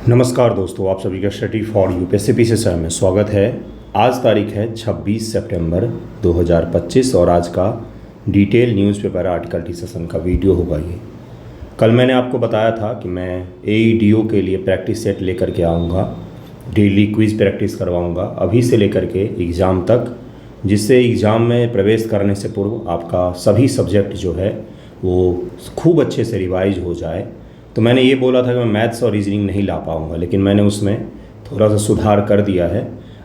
नमस्कार दोस्तों, आप सभी का स्टडी फॉर यूपीएससी सर में स्वागत है। आज तारीख है 26 सितंबर 2025 और आज का डिटेल न्यूज़पेपर आर्टिकल डिस्कशन का वीडियो होगा। ये कल मैंने आपको बताया था कि मैं एईडीओ के लिए प्रैक्टिस सेट लेकर के आऊँगा, डेली क्विज़ प्रैक्टिस करवाऊँगा अभी से लेकर के एग्ज़ाम तक, जिससे एग्ज़ाम में प्रवेश करने से पूर्व आपका सभी सब्जेक्ट जो है वो खूब अच्छे से रिवाइज हो जाए। तो मैंने ये बोला था कि मैं मैथ्स और रीजनिंग नहीं ला पाऊँगा, लेकिन मैंने उसमें थोड़ा सा सुधार कर दिया है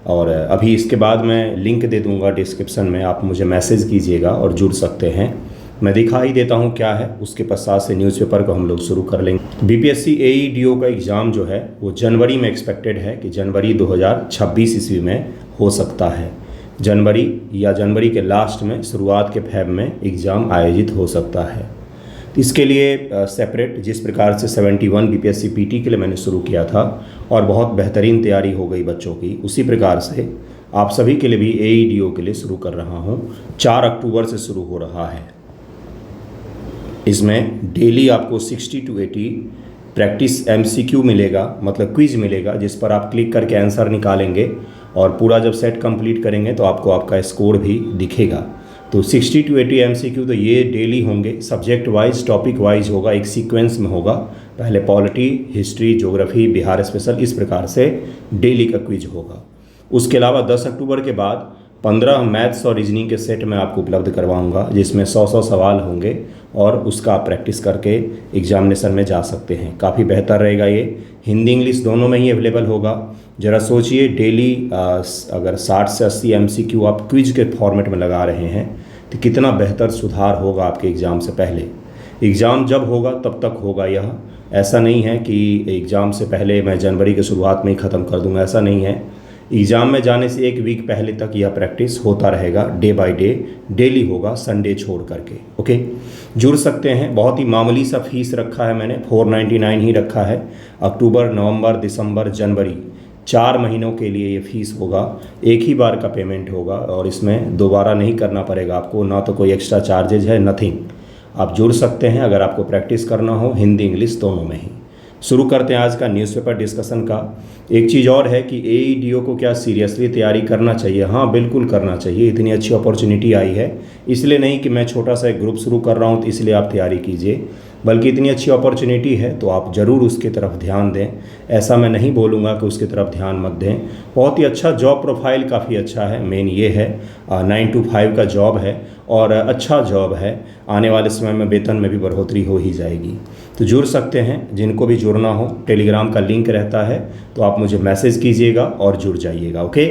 और अभी इसके बाद मैं लिंक दे दूँगा डिस्क्रिप्शन में, आप मुझे मैसेज कीजिएगा और जुड़ सकते हैं। मैं दिखा ही देता हूँ क्या है, उसके पश्चात से न्यूज़पेपर को हम लोग शुरू कर लेंगे। बीपीएससी एईडीओ का एग्ज़ाम जो है वो जनवरी में एक्सपेक्टेड है कि जनवरी 2026 ईस्वी में हो सकता है। जनवरी या जनवरी के लास्ट में, शुरुआत के फेब में एग्ज़ाम आयोजित हो सकता है। इसके लिए सेपरेट जिस प्रकार से 71 बीपीएससी पीटी के लिए मैंने शुरू किया था और बहुत बेहतरीन तैयारी हो गई बच्चों की, उसी प्रकार से आप सभी के लिए भी एईडीओ के लिए शुरू कर रहा हूं। 4 अक्टूबर से शुरू हो रहा है। इसमें डेली आपको 60 to 80 प्रैक्टिस एमसीक्यू मिलेगा, मतलब क्विज मिलेगा, जिस पर आप क्लिक करके आंसर निकालेंगे और पूरा जब सेट कंप्लीट करेंगे तो आपको आपका स्कोर भी दिखेगा। तो 60 to 80 एमसीक्यू तो ये डेली होंगे, सब्जेक्ट वाइज, टॉपिक वाइज होगा, एक सीक्वेंस में होगा। पहले polity, history, geography, Bihar special, इस प्रकार से डेली का क्विज होगा। उसके अलावा 10 अक्टूबर के बाद 15 मैथ्स और रीजनिंग के सेट मैं आपको उपलब्ध करवाऊंगा, जिसमें 100 सवाल होंगे और उसका आप प्रैक्टिस करके एग्जामिनेशन में जा सकते हैं। काफ़ी बेहतर रहेगा ये। हिंदी इंग्लिश दोनों में ही अवेलेबल होगा। ज़रा सोचिए, डेली अगर 60 से 80 एमसीक्यू आप क्विज के फॉर्मेट में लगा रहे हैं तो कितना बेहतर सुधार होगा आपके एग्ज़ाम से पहले। एग्ज़ाम जब होगा तब तक होगा यह, ऐसा नहीं है कि एग्ज़ाम से पहले मैं जनवरी के शुरुआत में ही ख़त्म कर दूंगा, ऐसा नहीं है। एग्ज़ाम में जाने से 1 वीक पहले तक यह प्रैक्टिस होता रहेगा, डे बाय डे, डेली होगा, संडे छोड़ करके। ओके, जुड़ सकते हैं। बहुत ही मामूली सा फीस रखा है मैंने, 499 ही रखा है। अक्टूबर, नवंबर, दिसंबर, जनवरी 4 महीनों के लिए ये फ़ीस होगा। एक ही बार का पेमेंट होगा और इसमें दोबारा नहीं करना पड़ेगा आपको, ना तो कोई एक्स्ट्रा चार्जेज है, नथिंग। आप जुड़ सकते हैं अगर आपको प्रैक्टिस करना हो, हिंदी इंग्लिश दोनों में ही। शुरू करते हैं आज का न्यूज़पेपर डिस्कशन का। एक चीज़ और है कि एईडीओ को क्या सीरियसली तैयारी करना चाहिए? हाँ, बिल्कुल करना चाहिए। इतनी अच्छी अपॉर्चुनिटी आई है, इसलिए नहीं कि मैं छोटा सा एक ग्रुप शुरू कर रहा हूँ तो इसलिए आप तैयारी कीजिए, बल्कि इतनी अच्छी अपॉर्चुनिटी है तो आप ज़रूर उसकी तरफ ध्यान दें। ऐसा मैं नहीं बोलूँगा कि उसकी तरफ ध्यान मत दें। बहुत ही अच्छा जॉब प्रोफाइल, काफ़ी अच्छा है। मेन ये है 9 to 5 का जॉब है और अच्छा जॉब है। आने वाले समय में वेतन में भी बढ़ोतरी हो ही जाएगी। तो जुड़ सकते हैं, जिनको भी जुड़ना हो टेलीग्राम का लिंक रहता है, तो आप मुझे मैसेज कीजिएगा और जुड़ जाइएगा। ओके,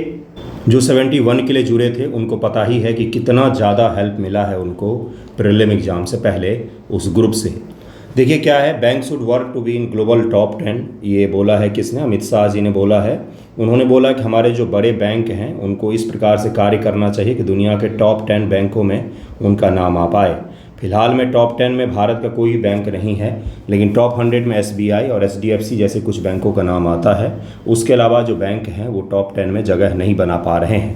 जो 71 के लिए जुड़े थे उनको पता ही है कि कितना ज़्यादा हेल्प मिला है उनको प्रीलिम एग्ज़ाम से पहले उस ग्रुप से। देखिए क्या है, bank should work to be in global top 10, ये बोला है किसने? अमित शाह जी ने बोला है। उन्होंने बोला कि हमारे जो बड़े बैंक हैं उनको इस प्रकार से कार्य करना चाहिए कि दुनिया के टॉप 10 बैंकों में उनका नाम आ पाए। फिलहाल में टॉप 10 में भारत का कोई बैंक नहीं है, लेकिन टॉप 100 में एसबीआई और एचडीएफसी जैसे कुछ बैंकों का नाम आता है। उसके अलावा जो बैंक हैं वो टॉप 10 में जगह नहीं बना पा रहे हैं।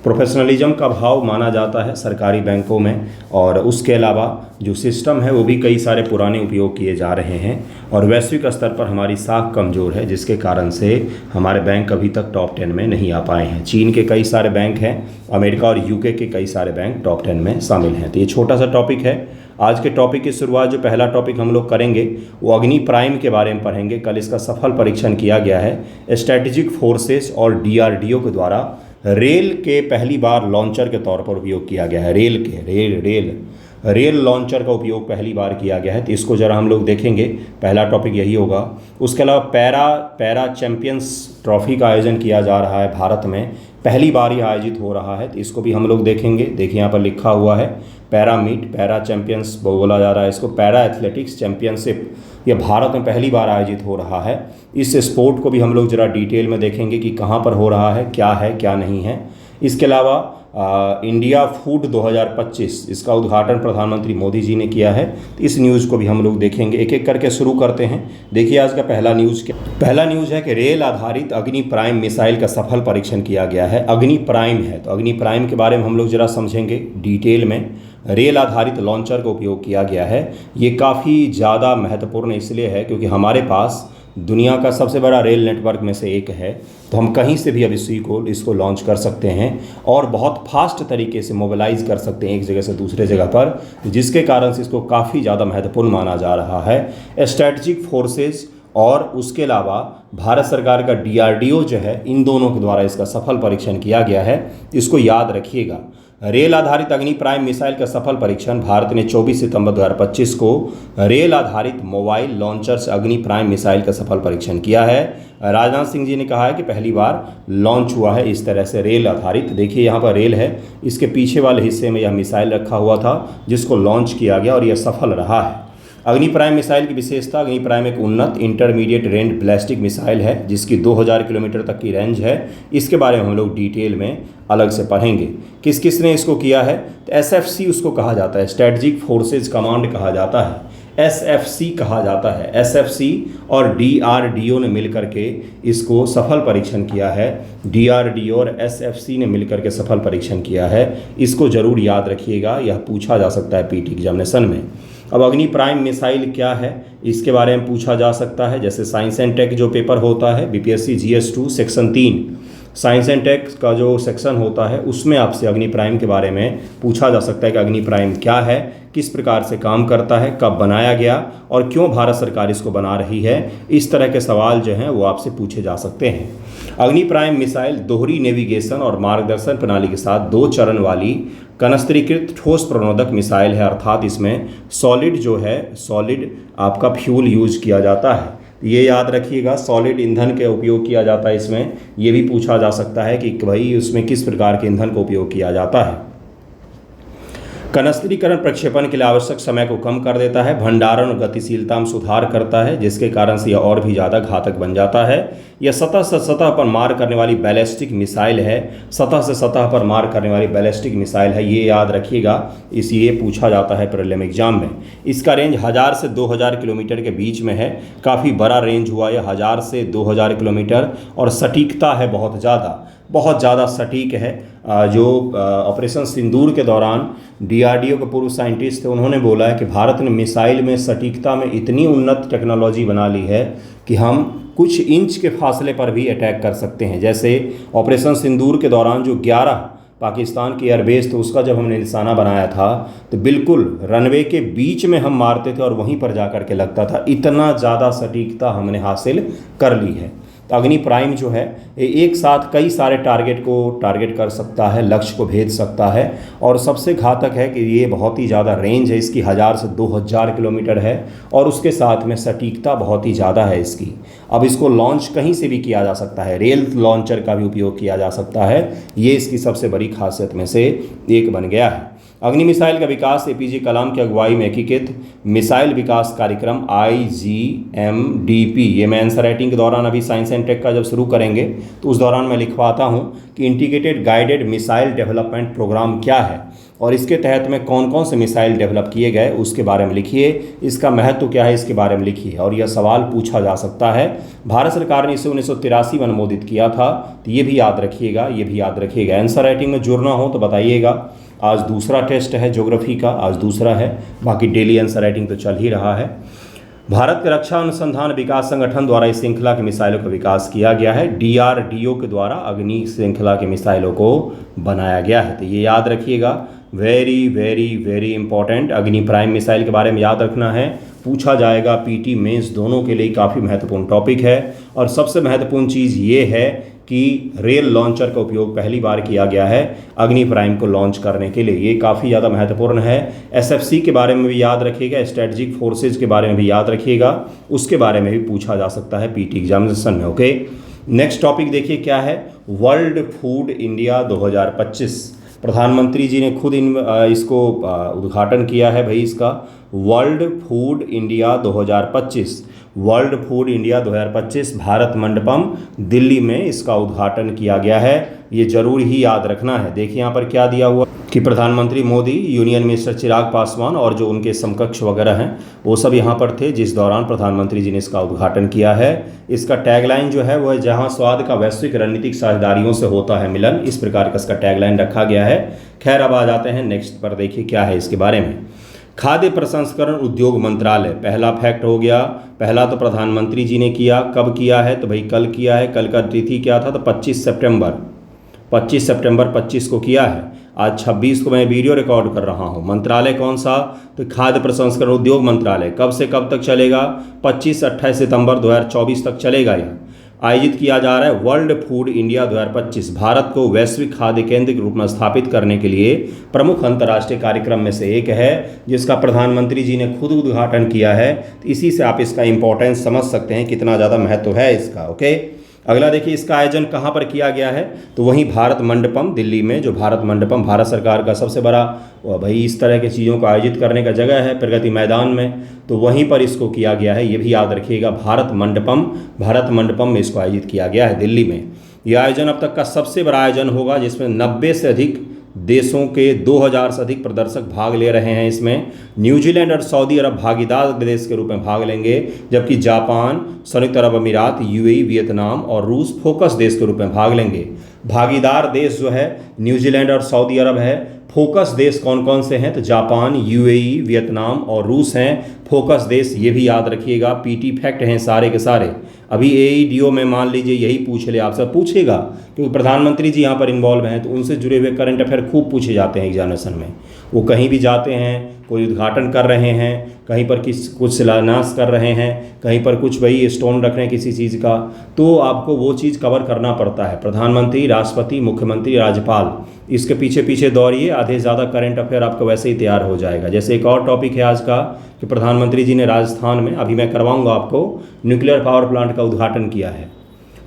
प्रोफेशनलिज्म का भाव माना जाता है सरकारी बैंकों में, और उसके अलावा जो सिस्टम है वो भी कई सारे पुराने उपयोग किए जा रहे हैं और वैश्विक स्तर पर हमारी साख कमज़ोर है, जिसके कारण से हमारे बैंक अभी तक टॉप 10 में नहीं आ पाए हैं। चीन के कई सारे बैंक हैं, अमेरिका और यूके के कई सारे बैंक टॉप 10 में शामिल हैं। तो ये छोटा सा टॉपिक है। आज के टॉपिक की शुरुआत, जो पहला टॉपिक हम लोग करेंगे वो अग्नि प्राइम के बारे में पढ़ेंगे। कल इसका सफल परीक्षण किया गया है। स्ट्रैटेजिक फोर्सेस और डीआरडीओ के द्वारा रेल के पहली बार लॉन्चर के तौर पर उपयोग किया गया है। रेल लॉन्चर का उपयोग पहली बार किया गया है। तो इसको ज़रा हम लोग देखेंगे, पहला टॉपिक यही होगा। उसके अलावा पैरा चैंपियंस ट्रॉफी का आयोजन किया जा रहा है भारत में, पहली बार ही आयोजित हो रहा है, तो इसको भी हम लोग देखेंगे। देखिए यहाँ पर लिखा हुआ है पैरा चैंपियंस बोला जा रहा है इसको, पैरा एथलेटिक्स चैंपियनशिप, ये भारत में पहली बार आयोजित हो रहा है। इस स्पोर्ट को भी हम लोग ज़रा डिटेल में देखेंगे कि कहाँ पर हो रहा है क्या नहीं है। इसके अलावा इंडिया फूड 2025, इसका उद्घाटन प्रधानमंत्री मोदी जी ने किया है। तो इस न्यूज़ को भी हम लोग देखेंगे। एक एक करके शुरू करते हैं। देखिए आज का पहला न्यूज़ है कि रेल आधारित अग्नि प्राइम मिसाइल का सफल परीक्षण किया गया है। अग्नि प्राइम है, तो अग्नि प्राइम के बारे में हम लोग ज़रा समझेंगे डिटेल में। रेल आधारित लॉन्चर का उपयोग किया गया है। ये काफ़ी ज़्यादा महत्वपूर्ण इसलिए है क्योंकि हमारे पास दुनिया का सबसे बड़ा रेल नेटवर्क में से एक है। तो हम कहीं से भी अब इसको लॉन्च कर सकते हैं और बहुत फास्ट तरीके से मोबिलाइज कर सकते हैं एक जगह से दूसरे जगह पर, जिसके कारण से इसको काफ़ी ज़्यादा महत्वपूर्ण माना जा रहा है। स्ट्रैटेजिक फोर्सेज और उसके अलावा भारत सरकार का DRDO जो है, इन दोनों के द्वारा इसका सफल परीक्षण किया गया है। इसको याद रखिएगा। रेल आधारित अग्नि प्राइम मिसाइल का सफल परीक्षण भारत ने 24 सितंबर 2025 को रेल आधारित मोबाइल लॉन्चर से अग्नि प्राइम मिसाइल का सफल परीक्षण किया है। राजनाथ सिंह जी ने कहा है कि पहली बार लॉन्च हुआ है इस तरह से रेल आधारित। देखिए यहाँ पर रेल है, इसके पीछे वाले हिस्से में यह मिसाइल रखा हुआ था जिसको लॉन्च किया गया और यह सफल रहा है। अग्नि प्राइम मिसाइल की विशेषता, अग्नि प्राइम एक उन्नत इंटरमीडिएट रेंज बैलिस्टिक मिसाइल है जिसकी 2000 किलोमीटर तक की रेंज है। इसके बारे में हम लोग डिटेल में अलग से पढ़ेंगे। किस किस ने इसको किया है? तो SFC उसको कहा जाता है, स्ट्रैटेजिक फोर्सेज कमांड कहा जाता है, SFC कहा जाता है। SFC और DRDO ने मिलकर के इसको सफल परीक्षण किया है। DRDO और SFC ने मिलकर के सफल परीक्षण किया है। इसको ज़रूर याद रखिएगा, यह पूछा जा सकता है PT एग्जामिनेशन में। अब अग्नि प्राइम मिसाइल क्या है, इसके बारे में पूछा जा सकता है। जैसे साइंस एंड टेक जो पेपर होता है BPSC GS2 section 3, science and tech का जो सेक्शन होता है उसमें आपसे अग्नि प्राइम के बारे में पूछा जा सकता है कि अग्नि प्राइम क्या है, किस प्रकार से काम करता है, कब बनाया गया और क्यों भारत सरकार इसको बना रही है। इस तरह के सवाल जो हैं वो आपसे पूछे जा सकते हैं। अग्नि प्राइम मिसाइल दोहरी नेविगेशन और मार्गदर्शन प्रणाली के साथ 2 चरण वाली कनस्त्रीकृत ठोस प्रणोदक मिसाइल है, अर्थात इसमें सॉलिड आपका फ्यूल यूज किया जाता है। ये याद रखिएगा, सॉलिड ईंधन का उपयोग किया जाता है इसमें। ये भी पूछा जा सकता है कि भाई उसमें किस प्रकार के ईंधन का उपयोग किया जाता है। कनस्त्रीकरण प्रक्षेपण के लिए आवश्यक समय को कम कर देता है, भंडारण और गतिशीलता में सुधार करता है, जिसके कारण से यह और भी ज़्यादा घातक बन जाता है। यह सतह से सतह पर मार करने वाली बैलिस्टिक मिसाइल है, सतह से सतह पर मार करने वाली बैलिस्टिक मिसाइल है, ये याद रखिएगा। ये पूछा जाता है प्रीलिम एग्जाम में। इसका रेंज 1000 से 2000 किलोमीटर के बीच में है, काफ़ी बड़ा रेंज हुआ यह 1000 से 2000 किलोमीटर, और सटीकता है बहुत ज़्यादा सटीक है। जो ऑपरेशन सिंदूर के दौरान DRDO के पूर्व साइंटिस्ट थे, उन्होंने बोला है कि भारत ने मिसाइल में सटीकता में इतनी उन्नत टेक्नोलॉजी बना ली है कि हम कुछ इंच के फासले पर भी अटैक कर सकते हैं। जैसे ऑपरेशन सिंदूर के दौरान जो 11 पाकिस्तान की एयरबेस तो उसका जब हमने निशाना बनाया था तो बिल्कुल रनवे के बीच में हम मारते थे और वहीं पर जा कर के लगता था। इतना ज़्यादा सटीकता हमने हासिल कर ली है। तो अग्नि प्राइम जो है एक साथ कई सारे टारगेट को टारगेट कर सकता है, लक्ष्य को भेज सकता है, और सबसे घातक है कि ये बहुत ही ज़्यादा रेंज है इसकी, 1000 से 2000 किलोमीटर है, और उसके साथ में सटीकता बहुत ही ज़्यादा है इसकी। अब इसको लॉन्च कहीं से भी किया जा सकता है, रेल लॉन्चर का भी उपयोग किया जा सकता है। ये इसकी सबसे बड़ी खासियत में से एक बन गया है। अग्नि मिसाइल का विकास APJ कलाम की अगुवाई में एकीकृत मिसाइल विकास कार्यक्रम IGMDP, ये मैं आंसर राइटिंग के दौरान अभी साइंस एंड टेक का जब शुरू करेंगे तो उस दौरान मैं लिखवाता हूँ कि integrated guided missile development programme क्या है और इसके तहत में कौन कौन से मिसाइल डेवलप किए गए उसके बारे में लिखिए, इसका महत्व क्या है इसके बारे में लिखिए, और यह सवाल पूछा जा सकता है। भारत सरकार ने इसे 1983 में अनुमोदित किया था, तो ये भी याद रखिएगा। आंसर राइटिंग में जुड़ना हो तो बताइएगा। आज दूसरा टेस्ट है ज्योग्राफी का, आज दूसरा है, बाकी डेली आंसर राइटिंग तो चल ही रहा है। भारत के रक्षा अनुसंधान विकास संगठन द्वारा इस श्रृंखला के मिसाइलों का विकास किया गया है। DRDO के द्वारा अग्नि श्रृंखला के मिसाइलों को बनाया गया है, तो ये याद रखिएगा। वेरी वेरी वेरी इंपॉर्टेंट, अग्नि प्राइम मिसाइल के बारे में याद रखना है, पूछा जाएगा। PT मेंस दोनों के लिए काफ़ी महत्वपूर्ण टॉपिक है। और सबसे महत्वपूर्ण चीज़ ये है कि रेल लॉन्चर का उपयोग पहली बार किया गया है अग्नि प्राइम को लॉन्च करने के लिए, ये काफ़ी ज़्यादा महत्वपूर्ण है। SFC के बारे में भी याद रखिएगा, स्ट्रेटजिक फोर्सेज के बारे में भी याद रखिएगा, उसके बारे में भी पूछा जा सकता है PT एग्जामिनेशन में। ओके, नेक्स्ट टॉपिक देखिए क्या है, वर्ल्ड फूड इंडिया 2025। प्रधानमंत्री जी ने खुद इसको उद्घाटन किया है भाई, इसका world food India 2025। World food India 2025 Bharat Mandapam Delhi में इसका उद्घाटन किया गया है, ये जरूर ही याद रखना है। देखिए यहाँ पर क्या दिया हुआ कि प्रधानमंत्री मोदी, यूनियन मिनिस्टर चिराग पासवान और जो उनके समकक्ष वगैरह हैं वो सब यहाँ पर थे जिस दौरान प्रधानमंत्री जी ने इसका उद्घाटन किया है। इसका टैगलाइन जो है वो है, जहाँ स्वाद का वैश्विक रणनीतिक साझेदारियों से होता है मिलन, इस प्रकार का इसका टैगलाइन रखा गया है। खैर अब आ जाते हैं नेक्स्ट पर, देखिए क्या है इसके बारे में। खाद्य प्रसंस्करण उद्योग मंत्रालय, पहला फैक्ट हो गया। पहला तो प्रधानमंत्री जी ने किया, कब किया है तो भाई कल किया है। कल का तिथि क्या था तो 25 सितंबर 25 को किया है। आज 26 को मैं वीडियो रिकॉर्ड कर रहा हूँ। मंत्रालय कौन सा तो खाद्य प्रसंस्करण उद्योग मंत्रालय। कब से कब तक चलेगा 25 से 28 सितंबर 2024 तक चलेगा। यह आयोजित किया जा रहा है वर्ल्ड फूड इंडिया 2025। भारत को वैश्विक खाद्य केंद्र के रूप में स्थापित करने के लिए प्रमुख अंतर्राष्ट्रीय कार्यक्रम में से एक है, जिसका प्रधानमंत्री जी ने खुद उद्घाटन किया है। तो इसी से आप इसका इंपॉर्टेंस समझ सकते हैं कितना ज़्यादा महत्व है इसका। ओके, अगला देखिए, इसका आयोजन कहाँ पर किया गया है तो वहीं भारत मंडपम दिल्ली में, जो भारत मंडपम भारत सरकार का सबसे बड़ा भाई इस तरह की चीज़ों को आयोजित करने का जगह है प्रगति मैदान में, तो वहीं पर इसको किया गया है। ये भी याद रखिएगा, भारत मंडपम में इसको आयोजित किया गया है दिल्ली में। यह आयोजन अब तक का सबसे बड़ा आयोजन होगा, जिसमें 90 से अधिक देशों के 2000 से अधिक प्रदर्शक भाग ले रहे हैं। इसमें न्यूजीलैंड और सऊदी अरब भागीदार देश के रूप में भाग लेंगे, जबकि जापान, संयुक्त अरब अमीरात, यूएई, वियतनाम और रूस फोकस देश के रूप में भाग लेंगे। भागीदार देश जो है न्यूजीलैंड और सऊदी अरब है। फोकस देश कौन कौन से हैं तो जापान, यूएई, वियतनाम और रूस हैं फोकस देश। ये भी याद रखिएगा, पीटी फैक्ट हैं सारे के सारे। अभी एईडीओ में मान लीजिए यही पूछ ले, आपसे पूछेगा क्योंकि प्रधानमंत्री जी यहाँ पर इन्वॉल्व हैं, तो उनसे जुड़े हुए करंट अफेयर खूब पूछे जाते हैं एग्जामिनेशन में। वो कहीं भी जाते हैं, कोई उद्घाटन कर रहे हैं, कहीं पर कुछ शिलान्यास कर रहे हैं, कहीं पर कुछ वही स्टोन रख रहे हैं किसी चीज़ का, तो आपको वो चीज़ कवर करना पड़ता है। प्रधानमंत्री, राष्ट्रपति, मुख्यमंत्री, राज्यपाल, इसके पीछे पीछे दौड़िए, आधे से ज़्यादा करंट अफेयर आपका वैसे ही तैयार हो जाएगा। जैसे एक और टॉपिक है आज का कि प्रधानमंत्री जी ने राजस्थान में, अभी मैं करवाऊंगा आपको, न्यूक्लियर पावर प्लांट का उद्घाटन किया है,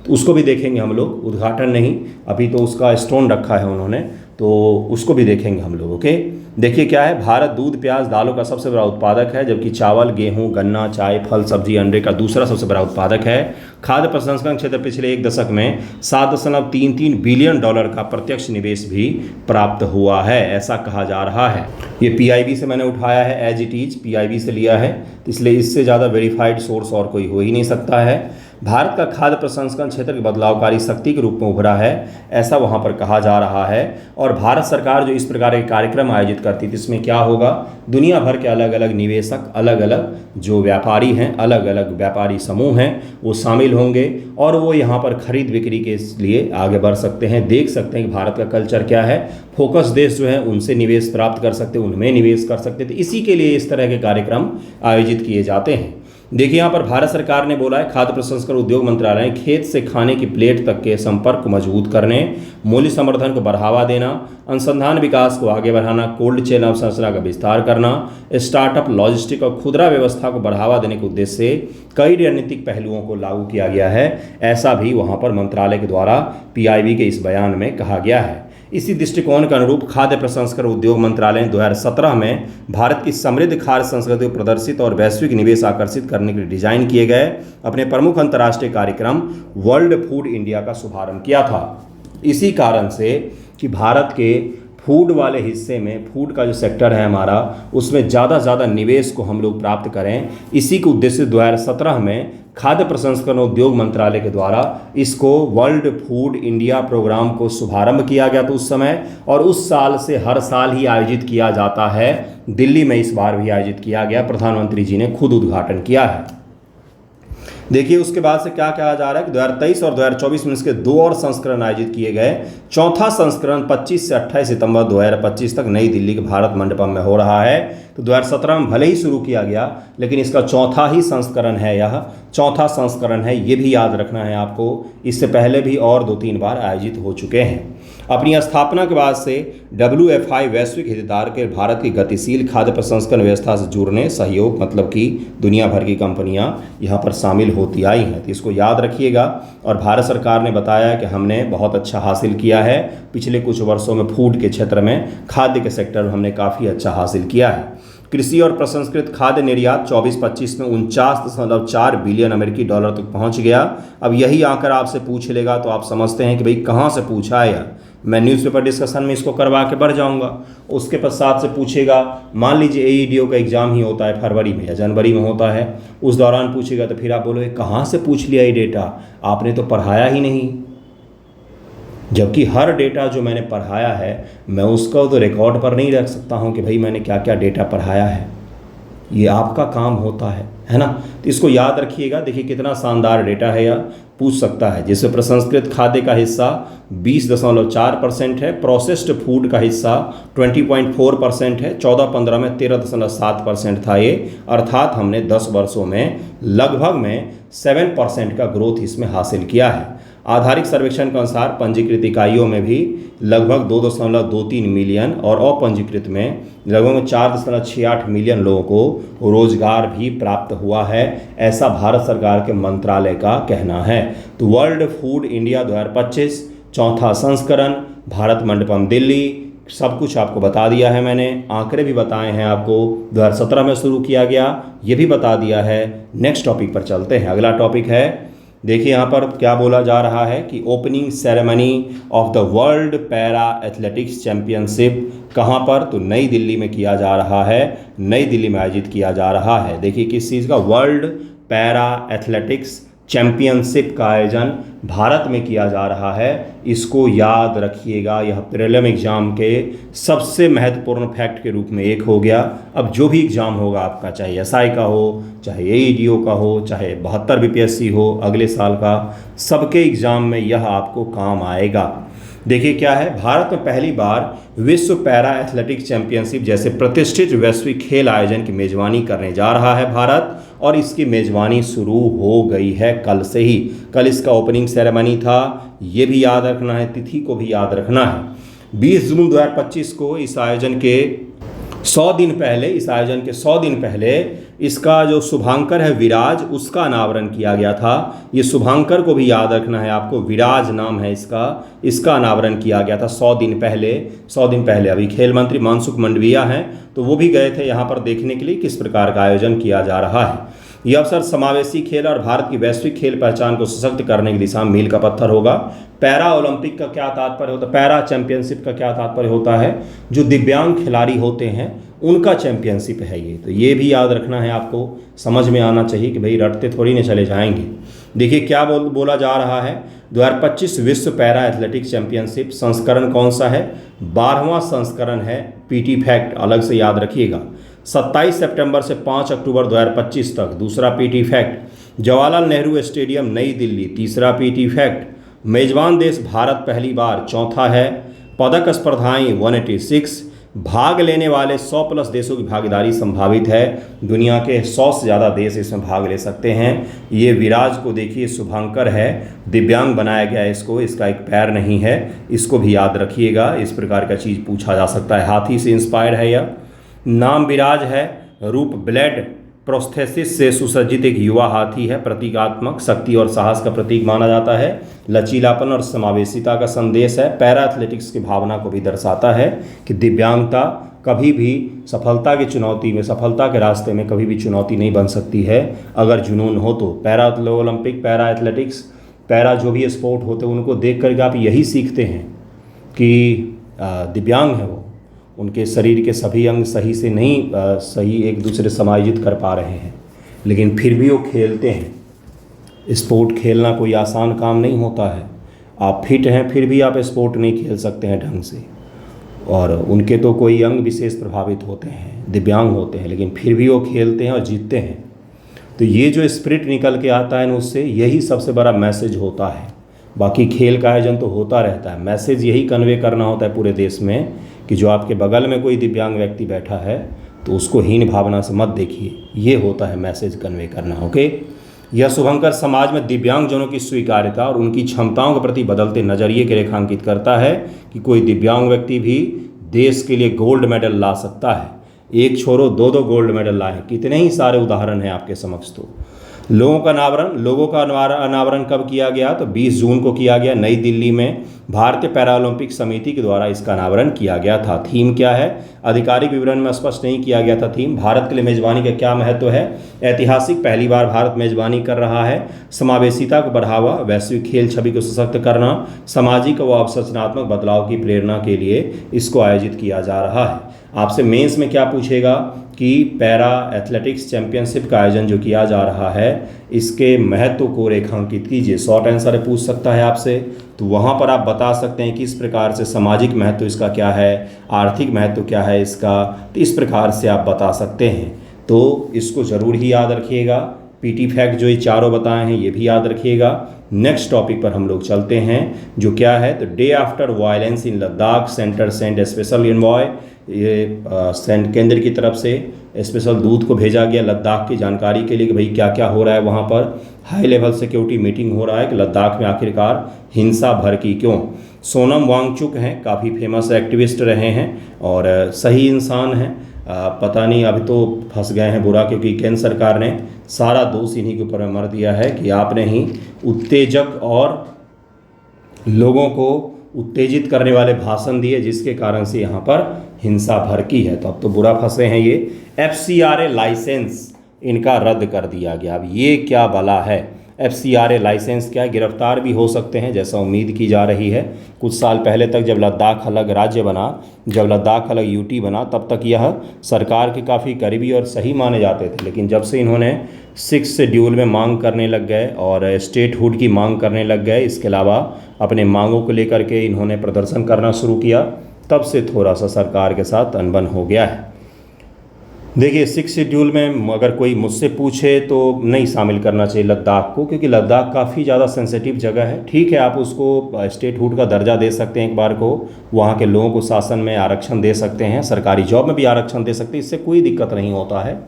तो उसको भी देखेंगे हम लोग। उद्घाटन नहीं, अभी तो उसका स्टोन रखा है उन्होंने, तो उसको भी देखेंगे हम लोग। ओके, देखिए क्या है, भारत दूध, प्याज, दालों का सबसे बड़ा उत्पादक है, जबकि चावल, गेहूं, गन्ना, चाय, फल, सब्जी, अंडे का दूसरा सबसे बड़ा उत्पादक है। खाद्य प्रसंस्करण क्षेत्र पिछले एक दशक में $7.33 बिलियन का प्रत्यक्ष निवेश भी प्राप्त हुआ है, ऐसा कहा जा रहा है। ये पीआईबी से मैंने उठाया है, एज इट इज पीआईबी से लिया है, इसलिए इससे ज़्यादा वेरीफाइड सोर्स और कोई हो ही नहीं सकता है। भारत का खाद्य प्रसंस्करण क्षेत्र की बदलावकारी शक्ति के रूप में उभरा है, ऐसा वहाँ पर कहा जा रहा है। और भारत सरकार जो इस प्रकार के कार्यक्रम आयोजित करती थी, इसमें क्या होगा, दुनिया भर के अलग अलग निवेशक, अलग अलग जो व्यापारी हैं, अलग अलग व्यापारी समूह हैं, वो शामिल होंगे और वो यहाँ पर खरीद बिक्री के लिए आगे बढ़ सकते हैं। देख सकते हैं कि भारत का कल्चर क्या है, फोकस देश जो है उनसे निवेश प्राप्त कर सकते, उनमें निवेश कर सकते, तो इसी के लिए इस तरह के कार्यक्रम आयोजित किए जाते हैं। देखिए यहाँ पर भारत सरकार ने बोला है, खाद्य प्रसंस्करण उद्योग मंत्रालय ने खेत से खाने की प्लेट तक के संपर्क को मजबूत करने, मूल्य संवर्धन को बढ़ावा देना, अनुसंधान विकास को आगे बढ़ाना, कोल्ड चेन अवसंरचना का विस्तार करना, स्टार्टअप, लॉजिस्टिक और खुदरा व्यवस्था को बढ़ावा देने के उद्देश्य से कई रणनीतिक पहलुओं को लागू किया गया है, ऐसा भी वहाँ पर मंत्रालय के द्वारा पीआईबी के इस बयान में कहा गया है। इसी दृष्टिकोण के अनुरूप खाद्य प्रसंस्करण उद्योग मंत्रालय ने 2017 में भारत की समृद्ध खाद्य संस्कृति को प्रदर्शित और वैश्विक निवेश आकर्षित करने के लिए डिजाइन किए गए अपने प्रमुख अंतर्राष्ट्रीय कार्यक्रम वर्ल्ड फूड इंडिया का शुभारंभ किया था। इसी कारण से कि भारत के फूड वाले हिस्से में, फूड का जो सेक्टर है हमारा, उसमें ज़्यादा से ज़्यादा निवेश को हम लोग प्राप्त करें, इसी के उद्देश्य से 2017 में खाद्य प्रसंस्करण उद्योग मंत्रालय के द्वारा इसको वर्ल्ड फूड इंडिया प्रोग्राम को शुभारंभ किया गया था उस समय, और उस साल से हर साल ही आयोजित किया जाता है। दिल्ली में इस बार भी आयोजित किया गया, प्रधानमंत्री जी ने खुद उद्घाटन किया है। देखिए उसके बाद से क्या कहा जा रहा है कि 2023 और 2024 में इसके 2 और संस्करण आयोजित किए गए। चौथा संस्करण 25 से 28 सितंबर 2025 तक नई दिल्ली के भारत मंडपम में हो रहा है। तो 2017 में भले ही शुरू किया गया, लेकिन इसका चौथा ही संस्करण है, यह चौथा संस्करण है, ये भी याद रखना है आपको। इससे पहले भी और 2-3 बार आयोजित हो चुके हैं। अपनी स्थापना के बाद से WFI वैश्विक हितधारक के भारत की गतिशील खाद्य प्रसंस्करण व्यवस्था से जुड़ने सहयोग, मतलब कि दुनिया भर की कंपनियां यहाँ पर शामिल होती आई हैं, तो इसको याद रखिएगा। और भारत सरकार ने बताया कि हमने बहुत अच्छा हासिल किया है, पिछले कुछ वर्षों में फूड के क्षेत्र में, खाद्य के सेक्टर में हमने काफ़ी अच्छा हासिल किया है। कृषि और प्रसंस्कृत खाद्य निर्यात 24-25 में 49.4 बिलियन अमेरिकी डॉलर तक पहुंच गया। अब यही आंकड़ा आपसे पूछ लेगा तो आप समझते हैं कि भाई कहाँ से पूछा है। मैं न्यूज़पेपर डिस्कशन में इसको करवा के बढ़ जाऊंगा। उसके पश्चात से पूछेगा, मान लीजिए एईडीओ का एग्ज़ाम ही होता है फरवरी में या जनवरी में होता है, उस दौरान पूछेगा तो फिर आप बोलोगे कहाँ से पूछ लिया ये डेटा, आपने तो पढ़ाया ही नहीं। जबकि हर डेटा जो मैंने पढ़ाया है मैं उसको तो रिकॉर्ड पर नहीं रख सकता हूँ कि भाई मैंने क्या क्या डेटा पढ़ाया है। ये आपका काम होता है ना। तो इसको याद रखिएगा। देखिए कितना शानदार डेटा है, यह पूछ सकता है। जैसे प्रसंस्कृत खाद्य का हिस्सा 20.4% है, प्रोसेस्ड फूड का हिस्सा 20.4% है, 14-15 में 13.7% था ये, अर्थात हमने 10 वर्षों में लगभग में 7% का ग्रोथ इसमें हासिल किया है। आधारिक सर्वेक्षण के अनुसार पंजीकृत इकाइयों में भी लगभग 2.23 मिलियन और अपंजीकृत में लगभग 4.68 मिलियन लोगों को रोजगार भी प्राप्त हुआ है, ऐसा भारत सरकार के मंत्रालय का कहना है। तो वर्ल्ड फूड इंडिया 2025 चौथा संस्करण, भारत मंडपम दिल्ली, सब कुछ आपको बता दिया है मैंने, आंकड़े भी बताए हैं आपको। 2017 में शुरू किया गया, ये भी बता दिया है। नेक्स्ट टॉपिक पर चलते हैं। अगला टॉपिक है, देखिए यहाँ पर क्या बोला जा रहा है कि opening ceremony of the world para athletics championship कहाँ पर, तो नई दिल्ली में किया जा रहा है, नई दिल्ली में आयोजित किया जा रहा है। देखिए किस चीज़ का, वर्ल्ड पैरा एथलेटिक्स चैंपियनशिप का आयोजन भारत में किया जा रहा है। इसको याद रखिएगा, यह प्रीलिम एग्ज़ाम के सबसे महत्वपूर्ण फैक्ट के रूप में एक हो गया। अब जो भी एग्ज़ाम होगा आपका, चाहे एसआई का हो, चाहे एईडीओ का हो, चाहे 72 बीपीएससी हो अगले साल का, सबके एग्ज़ाम में यह आपको काम आएगा। देखिए क्या है, भारत में पहली बार विश्व पैरा एथलेटिक्स चैंपियनशिप जैसे प्रतिष्ठित वैश्विक खेल आयोजन की मेज़बानी करने जा रहा है भारत, और इसकी मेज़बानी शुरू हो गई है कल से ही। कल इसका ओपनिंग सेरेमनी था, ये भी याद रखना है, तिथि को भी याद रखना है। 20 जून 2025 को इस आयोजन के 100 दिन पहले इसका जो शुभांकर है विराज, उसका अनावरण किया गया था। ये शुभांकर को भी याद रखना है आपको, विराज नाम है इसका अनावरण किया गया था 100 दिन पहले। अभी खेल मंत्री मनसुख मंडविया हैं, तो वो भी गए थे यहाँ पर देखने के लिए किस प्रकार का आयोजन किया जा रहा है। यह अवसर समावेशी खेल और भारत की वैश्विक खेल पहचान को सशक्त करने की दिशा में मील का पत्थर होगा। पैरा ओलंपिक का क्या तात्पर्य होता है, पैरा चैंपियनशिप का क्या तात्पर्य होता है, जो दिव्यांग खिलाड़ी होते हैं उनका चैंपियनशिप है ये। तो ये भी याद रखना है आपको, समझ में आना चाहिए कि भाई रटते थोड़ी न चले जाएंगे। देखिए क्या बोला जा रहा है, 2025 विश्व पैरा एथलेटिक्स चैंपियनशिप संस्करण कौन सा है, 12वां संस्करण है। पीटी फैक्ट अलग से याद रखिएगा, 27 सितंबर से 5 अक्टूबर 2025 तक। दूसरा PT fact, Jawaharlal Nehru stadium नई दिल्ली। तीसरा पीटी फैक्ट, मेजबान देश भारत पहली बार। चौथा है पदक स्पर्धाएं 186, भाग लेने वाले 100+ देशों की भागीदारी संभावित है। दुनिया के 100 से ज़्यादा देश इसमें भाग ले सकते हैं। ये विराज को देखिए, शुभांकर है, दिव्यांग बनाया गया है इसको, इसका एक पैर नहीं है, इसको भी याद रखिएगा। इस प्रकार का चीज़ पूछा जा सकता है। हाथी से इंस्पायर्ड है यह। नाम विराज है, रूप ब्लेड प्रोस्थेसिस से सुसज्जित एक युवा हाथी है, प्रतीकात्मक शक्ति और साहस का प्रतीक माना जाता है। लचीलापन और समावेशिता का संदेश है। पैरा एथलेटिक्स की भावना को भी दर्शाता है कि दिव्यांगता कभी भी सफलता के रास्ते में कभी भी चुनौती नहीं बन सकती है, अगर जुनून हो तो। Para Olympic, para athletics, para जो भी स्पोर्ट होते हैं उनको देख करके आप यही सीखते हैं कि दिव्यांग है वो, उनके शरीर के सभी अंग सही से नहीं सही एक दूसरे समायोजित कर पा रहे हैं, लेकिन फिर भी वो खेलते हैं। स्पोर्ट खेलना कोई आसान काम नहीं होता है। आप फिट हैं फिर भी आप स्पोर्ट नहीं खेल सकते हैं ढंग से, और उनके तो कोई अंग विशेष प्रभावित होते हैं, दिव्यांग होते हैं, लेकिन फिर भी वो खेलते हैं और जीतते हैं। तो ये जो स्पिरिट निकल के आता है उससे, यही सबसे बड़ा मैसेज होता है। बाकी खेल का आयोजन तो होता रहता है, मैसेज यही कन्वे करना होता है पूरे देश में कि जो आपके बगल में कोई दिव्यांग व्यक्ति बैठा है तो उसको हीन भावना से मत देखिए, ये होता है मैसेज कन्वे करना। ओके, यह शुभंकर समाज में दिव्यांगजनों की स्वीकार्यता और उनकी क्षमताओं के प्रति बदलते नज़रिए के रेखांकित करता है कि कोई दिव्यांग व्यक्ति भी देश के लिए गोल्ड मेडल ला सकता है। एक छोरो 2-2 गोल्ड मेडल लाए, कितने ही सारे उदाहरण हैं आपके समक्ष। तो लोगों का अनावरण कब किया गया, तो 20 जून को किया गया नई दिल्ली में। भारतीय पैरालंपिक समिति के द्वारा इसका अनावरण किया गया था। थीम क्या है, आधिकारिक विवरण में स्पष्ट नहीं किया गया था थीम। भारत के लिए मेजबानी का क्या महत्व है, ऐतिहासिक पहली बार भारत मेजबानी कर रहा है। समावेशिता को बढ़ावा, वैश्विक खेल छवि को सशक्त करना, सामाजिक व अवसंरचनात्मक बदलाव की प्रेरणा के लिए इसको आयोजित किया जा रहा है। आपसे मेंस में क्या पूछेगा कि पैरा एथलेटिक्स चैंपियनशिप का आयोजन जो किया जा रहा है, इसके महत्व को रेखांकित कीजिए। शॉर्ट आंसर पूछ सकता है आपसे, तो वहाँ पर आप बता सकते हैं कि इस प्रकार से सामाजिक महत्व इसका क्या है, आर्थिक महत्व क्या है इसका, तो इस प्रकार से आप बता सकते हैं। तो इसको ज़रूर ही याद रखिएगा। पीटी फैक्ट जो ये चारों बताए हैं ये भी याद रखिएगा। नेक्स्ट टॉपिक पर हम लोग चलते हैं, जो क्या है, तो day after violence in Ladakh centre send special envoy. ये केंद्र की तरफ से स्पेशल दूत को भेजा गया लद्दाख की जानकारी के लिए कि भाई क्या क्या हो रहा है वहाँ पर। हाई लेवल सिक्योरिटी मीटिंग हो रहा है कि लद्दाख में आखिरकार हिंसा भड़की क्यों। सोनम वांगचुक हैं, काफ़ी फेमस एक्टिविस्ट रहे हैं और सही इंसान हैं। पता नहीं अभी तो फंस गए हैं बुरा, क्योंकि केंद्र सरकार ने सारा दोष इन्हीं के ऊपर मर दिया है कि आपने ही उत्तेजक और लोगों को उत्तेजित करने वाले भाषण दिए, जिसके कारण से यहाँ पर हिंसा भड़की है। तो अब तो बुरा फंसे हैं ये। FCRA लाइसेंस इनका रद्द कर दिया गया। अब ये क्या बला है। FCRA लाइसेंस क्या है, गिरफ्तार भी हो सकते हैं जैसा उम्मीद की जा रही है। कुछ साल पहले तक जब लद्दाख अलग राज्य बना, जब लद्दाख अलग UT बना, तब तक यह सरकार के काफ़ी करीबी और सही माने जाते थे। लेकिन जब से इन्होंने 6 शेड्यूल में मांग करने लग गए और स्टेटहुड की मांग करने लग गए, इसके अलावा अपने मांगों को लेकर के इन्होंने प्रदर्शन करना शुरू किया, तब से थोड़ा सा सरकार के साथ अनबन हो गया है। देखिए 6 शेड्यूल में अगर कोई मुझसे पूछे तो नहीं शामिल करना चाहिए लद्दाख को, क्योंकि लद्दाख काफ़ी ज़्यादा सेंसिटिव जगह है। ठीक है, आप उसको स्टेटहुड का दर्जा दे सकते हैं एक बार को, वहाँ के लोगों को शासन में आरक्षण दे सकते हैं, सरकारी जॉब में भी आरक्षण दे सकते हैं, इससे कोई दिक्कत नहीं होता है।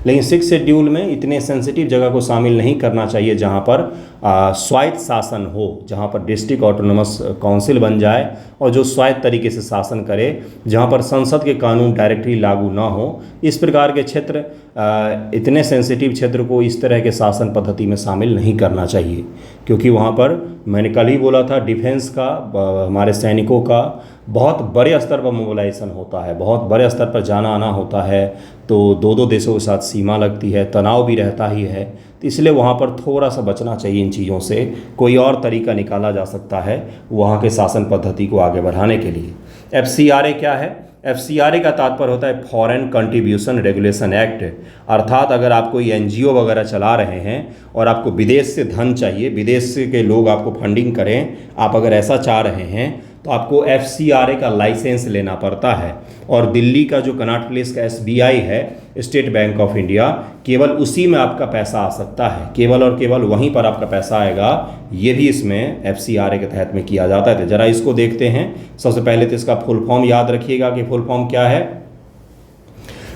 लेकिन 6 शेड्यूल में इतने सेंसिटिव जगह को शामिल नहीं करना चाहिए जहाँ पर स्वायत्त शासन हो, जहाँ पर डिस्ट्रिक्ट ऑटोनोमस काउंसिल बन जाए और जो स्वायत्त तरीके से शासन करे, जहाँ पर संसद के कानून डायरेक्टली लागू ना हो। इस प्रकार के क्षेत्र, इतने सेंसिटिव क्षेत्र को इस तरह के शासन पद्धति में शामिल नहीं करना चाहिए, क्योंकि वहाँ पर मैंने कल ही बोला था डिफेंस का, हमारे सैनिकों का बहुत बड़े स्तर पर मोबिलाइजेशन होता है, बहुत बड़े स्तर पर जाना आना होता है। तो 2 देशों के साथ सीमा लगती है, तनाव भी रहता ही है, तो इसलिए वहाँ पर थोड़ा सा बचना चाहिए इन चीज़ों से। कोई और तरीका निकाला जा सकता है वहाँ के शासन पद्धति को आगे बढ़ाने के लिए। FCRA क्या है? FCRA का तात्पर्य होता है फॉरेन कंट्रीब्यूशन रेगुलेशन एक्ट। अर्थात अगर आप कोई NGO वगैरह चला रहे हैं और आपको विदेश से धन चाहिए, विदेश के लोग आपको फंडिंग करें, आप अगर ऐसा चाह रहे हैं तो आपको FCRA का लाइसेंस लेना पड़ता है। और दिल्ली का जो कनॉट प्लेस का SBI है, स्टेट बैंक ऑफ इंडिया, केवल उसी में आपका पैसा आ सकता है, केवल और केवल वहीं पर आपका पैसा आएगा। ये भी इसमें FCRA के तहत में किया जाता है। तो ज़रा इसको देखते हैं। सबसे पहले तो इसका फुल फॉर्म याद रखिएगा कि फुल फॉर्म क्या है।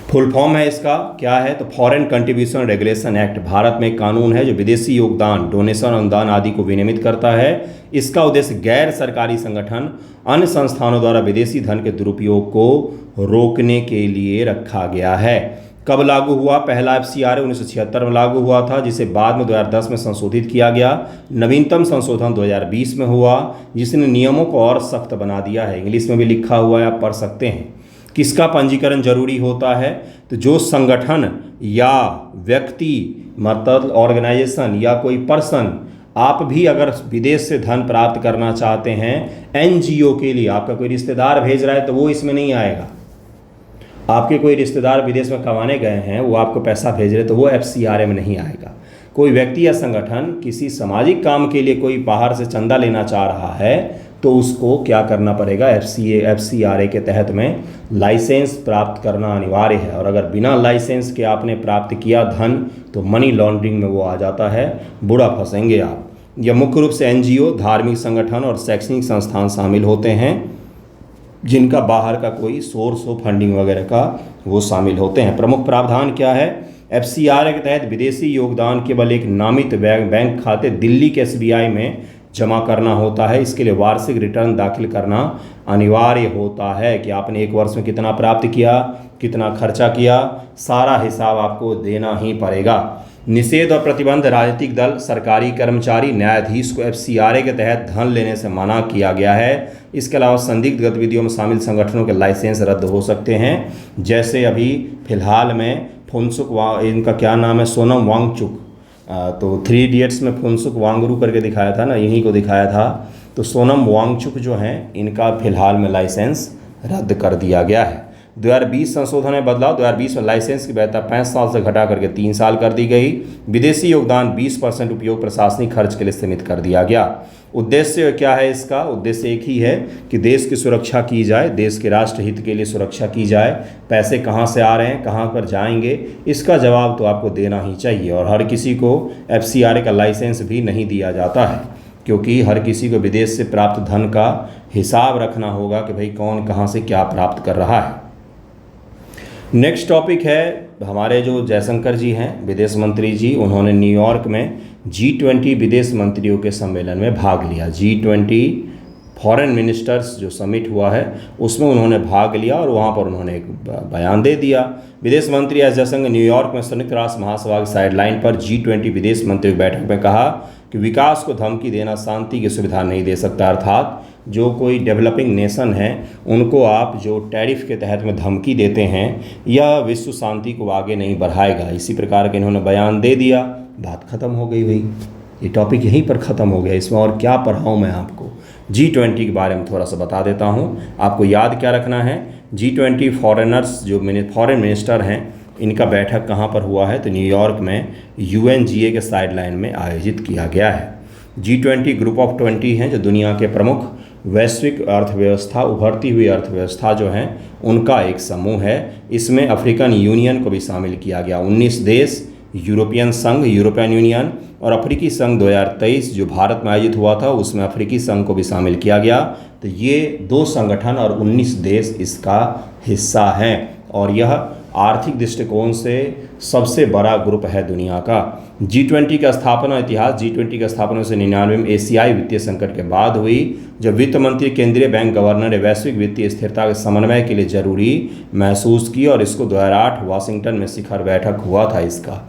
फुल फॉर्म है इसका क्या है, तो foreign contribution regulation act. Bharat में एक कानून है जो विदेशी योगदान, डोनेशन, अनुदान आदि को विनियमित करता है। इसका उद्देश्य गैर सरकारी संगठन, अन्य संस्थानों द्वारा विदेशी धन के दुरुपयोग को रोकने के लिए रखा गया है। कब लागू हुआ? पहला FCRA 1976 में लागू हुआ था, जिसे बाद में 2010 में संशोधित किया गया। नवीनतम संशोधन 2020 में हुआ, जिसने नियमों को और सख्त बना दिया है। इंग्लिश में भी लिखा हुआ है, आप पढ़ सकते हैं। किसका पंजीकरण जरूरी होता है? तो जो संगठन या व्यक्ति, मतलब ऑर्गेनाइजेशन या कोई पर्सन, आप भी अगर विदेश से धन प्राप्त करना चाहते हैं NGO के लिए, आपका कोई रिश्तेदार भेज रहा है तो वो इसमें नहीं आएगा। आपके कोई रिश्तेदार विदेश में कमाने गए हैं, वो आपको पैसा भेज रहे तो वो FCRA में नहीं आएगा। कोई व्यक्ति या संगठन किसी सामाजिक काम के लिए कोई बाहर से चंदा लेना चाह रहा है तो उसको क्या करना पड़ेगा? FCRA के तहत में लाइसेंस प्राप्त करना अनिवार्य है। और अगर बिना लाइसेंस के आपने प्राप्त किया धन तो मनी लॉन्ड्रिंग में वो आ जाता है, बुरा फंसेंगे आप। यह मुख्य रूप से NGO, धार्मिक संगठन और शैक्षणिक संस्थान शामिल होते हैं, जिनका बाहर का कोई सोर्स हो फंडिंग वगैरह का, वो शामिल होते हैं। प्रमुख प्रावधान क्या है? FCRA के तहत विदेशी योगदान केवल एक नामित बैंक खाते दिल्ली के SBI में जमा करना होता है। इसके लिए वार्षिक रिटर्न दाखिल करना अनिवार्य होता है कि आपने एक वर्ष में कितना प्राप्त किया, कितना खर्चा किया, सारा हिसाब आपको देना ही पड़ेगा। निषेध और प्रतिबंध: राजनीतिक दल, सरकारी कर्मचारी, न्यायाधीश को FCRA के तहत धन लेने से मना किया गया है। इसके अलावा संदिग्ध गतिविधियों में शामिल संगठनों के लाइसेंस रद्द हो सकते हैं। जैसे अभी फिलहाल में इनका क्या नाम है, सोनम वांगचुक, तो 3 इडियट्स में फुनसुक वांगरू करके दिखाया था ना, यहीं को दिखाया था। तो सोनम वांगचुक जो हैं, इनका फिलहाल में लाइसेंस रद्द कर दिया गया है। 2020 संशोधन में बदलाव, 2020 में लाइसेंस की वैधता 5 साल से घटा करके 3 साल कर दी गई। विदेशी योगदान 20% उपयोग प्रशासनिक खर्च के लिए सीमित कर दिया गया। उद्देश्य क्या है इसका? उद्देश्य एक ही है कि देश की सुरक्षा की जाए, देश के राष्ट्र हित के लिए सुरक्षा की जाए। पैसे कहाँ से आ रहे हैं, कहाँ पर जाएंगे, इसका जवाब तो आपको देना ही चाहिए। और हर किसी को FCRA का लाइसेंस भी नहीं दिया जाता है, क्योंकि हर किसी को विदेश से प्राप्त धन का हिसाब रखना होगा कि भाई कौन कहाँ से क्या प्राप्त कर रहा है। नेक्स्ट टॉपिक है हमारे जो जयशंकर जी हैं, विदेश मंत्री जी, उन्होंने न्यूयॉर्क में G20 विदेश मंत्रियों के सम्मेलन में भाग लिया। G20 फॉरेन मिनिस्टर्स जो समिट हुआ है उसमें उन्होंने भाग लिया और वहाँ पर उन्होंने एक बयान दे दिया। विदेश मंत्री एस जयशंकर न्यूयॉर्क में संयुक्त राष्ट्र महासभा की साइडलाइन पर G20 विदेश मंत्रियों की बैठक में कहा कि विकास को धमकी देना शांति की सुविधा नहीं दे सकता, अर्थात जो कोई डेवलपिंग नेशन है उनको आप जो टैरिफ के तहत में धमकी देते हैं यह विश्व शांति को आगे नहीं बढ़ाएगा। इसी प्रकार के इन्होंने बयान दे दिया, बात ख़त्म हो गई भाई, ये टॉपिक यहीं पर ख़त्म हो गया। इसमें और क्या पढ़ाऊँ मैं आपको? G20 के बारे में थोड़ा सा बता देता हूँ। आपको याद क्या रखना है, G20 फॉरेनर्स जो फॉरेन मिनिस्टर हैं इनका बैठक कहाँ पर हुआ है? तो न्यूयॉर्क में UNGA के साइडलाइन में आयोजित किया गया है। G20 ग्रुप ऑफ 20 हैं जो दुनिया के प्रमुख वैश्विक अर्थव्यवस्था, उभरती हुई अर्थव्यवस्था जो हैं उनका एक समूह है। इसमें अफ्रीकन यूनियन को भी शामिल किया गया। 19 देश, यूरोपियन संघ, यूरोपियन यूनियन और अफ्रीकी संघ 2023 जो भारत में आयोजित हुआ था उसमें अफ्रीकी संघ को भी शामिल किया गया। तो ये 2 संगठन और 19 देश इसका हिस्सा हैं और यह आर्थिक दृष्टिकोण से सबसे बड़ा ग्रुप है दुनिया का। G20 का स्थापना इतिहास, G20 का स्थापना 1999 में एशियाई वित्तीय संकट के बाद हुई, जब वित्त मंत्री केंद्रीय बैंक गवर्नर ने वैश्विक वित्तीय स्थिरता के समन्वय के लिए जरूरी महसूस की और इसको 2008 वाशिंगटन में शिखर बैठक हुआ था इसका।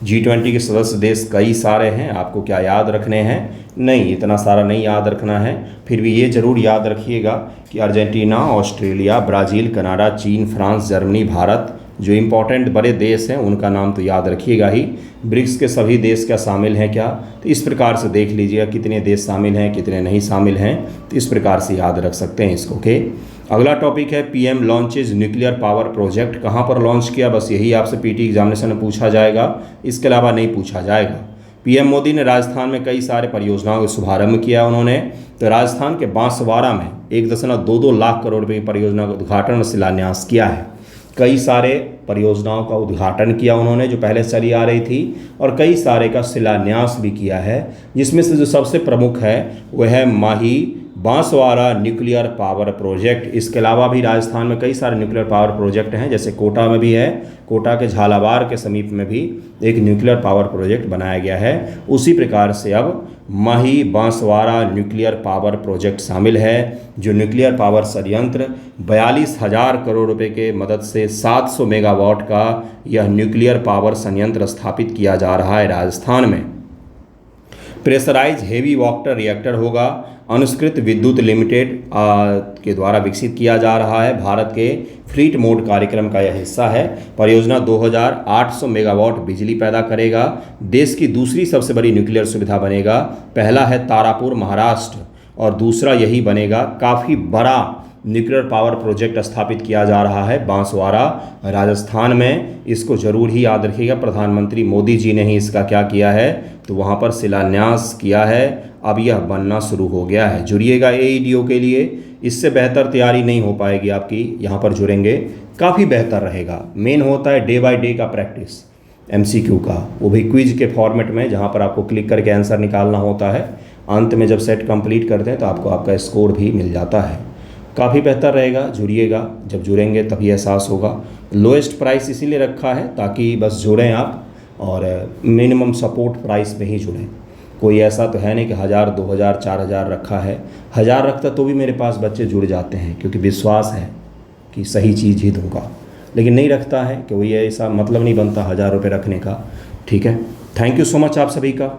G20 के सदस्य देश कई सारे हैं, आपको क्या याद रखने हैं? नहीं, इतना सारा नहीं याद रखना है, फिर भी ये ज़रूर याद रखिएगा कि अर्जेंटीना, ऑस्ट्रेलिया, ब्राज़ील, कनाडा, चीन, फ्रांस, जर्मनी, भारत जो इम्पोर्टेंट बड़े देश हैं उनका नाम तो याद रखिएगा ही। ब्रिक्स के सभी देश क्या शामिल हैं क्या? तो इस प्रकार से देख लीजिएगा कितने देश शामिल हैं, कितने नहीं शामिल हैं, तो इस प्रकार से याद रख सकते हैं इसको। ओके, अगला टॉपिक है PM launches nuclear power project. कहाँ पर लॉन्च किया? बस यही आपसे PT एग्जामिनेशन में पूछा जाएगा, इसके अलावा नहीं पूछा जाएगा। PM मोदी ने राजस्थान में कई सारे परियोजनाओं का शुभारंभ किया उन्होंने। तो राजस्थान के बांसवाड़ा में 1.22 लाख करोड़ रुपये की परियोजना का उद्घाटन और शिलान्यास किया है। कई सारे परियोजनाओं का उद्घाटन किया उन्होंने जो पहले चली आ रही थी और कई सारे का शिलान्यास भी किया है, जिसमें से जो सबसे प्रमुख है वह है माही बांसवाड़ा न्यूक्लियर पावर प्रोजेक्ट। इसके अलावा भी राजस्थान में कई सारे न्यूक्लियर पावर प्रोजेक्ट हैं, जैसे कोटा में भी है, कोटा के झालावाड़ के समीप में भी एक न्यूक्लियर पावर प्रोजेक्ट बनाया गया है। उसी प्रकार से अब माही बांसवाड़ा न्यूक्लियर पावर प्रोजेक्ट शामिल है, जो न्यूक्लियर पावर संयंत्र 42,000 करोड़ रुपए के मदद से 700 मेगावाट का यह न्यूक्लियर पावर संयंत्र स्थापित किया जा रहा है राजस्थान में। प्रेशराइज हेवी वाटर रिएक्टर होगा, अनुष्कृत विद्युत लिमिटेड के द्वारा विकसित किया जा रहा है। भारत के फ्लीट मोड कार्यक्रम का यह हिस्सा है। परियोजना 2800 मेगावाट बिजली पैदा करेगा। देश की दूसरी सबसे बड़ी न्यूक्लियर सुविधा बनेगा। पहला है तारापुर महाराष्ट्र और दूसरा यही बनेगा। काफ़ी बड़ा न्यूक्लियर पावर प्रोजेक्ट स्थापित किया जा रहा है बांसवाड़ा राजस्थान में। इसको जरूर ही याद रखिएगा, प्रधानमंत्री मोदी जी ने ही इसका क्या किया है, तो वहाँ पर शिलान्यास किया है। अब यह बनना शुरू हो गया है। जुड़िएगा AEDO के लिए, इससे बेहतर तैयारी नहीं हो पाएगी आपकी। यहाँ पर जुड़ेंगे काफ़ी बेहतर रहेगा। मेन होता है डे बाय डे का प्रैक्टिस MCQ का, वो भी क्विज के फॉर्मेट में, जहाँ पर आपको क्लिक करके आंसर निकालना होता है। अंत में जब सेट कंप्लीट करते हैं तो आपको आपका स्कोर भी मिल जाता है। काफ़ी बेहतर रहेगा, जुड़िएगा। जब जुड़ेंगे तभी एहसास होगा। लोएस्ट प्राइस इसीलिए रखा है ताकि बस जुड़ें आप और मिनिमम सपोर्ट प्राइस में ही जुड़ें। कोई ऐसा तो है नहीं कि 1000, 2000, 4000 रखा है। 1000 रखता तो भी मेरे पास बच्चे जुड़ जाते हैं, क्योंकि विश्वास है कि सही चीज़ ही दूंगा। लेकिन नहीं रखता है कि वही ऐसा मतलब नहीं बनता 1000 रुपये रखने का। ठीक है, थैंक यू सो मच आप सभी का।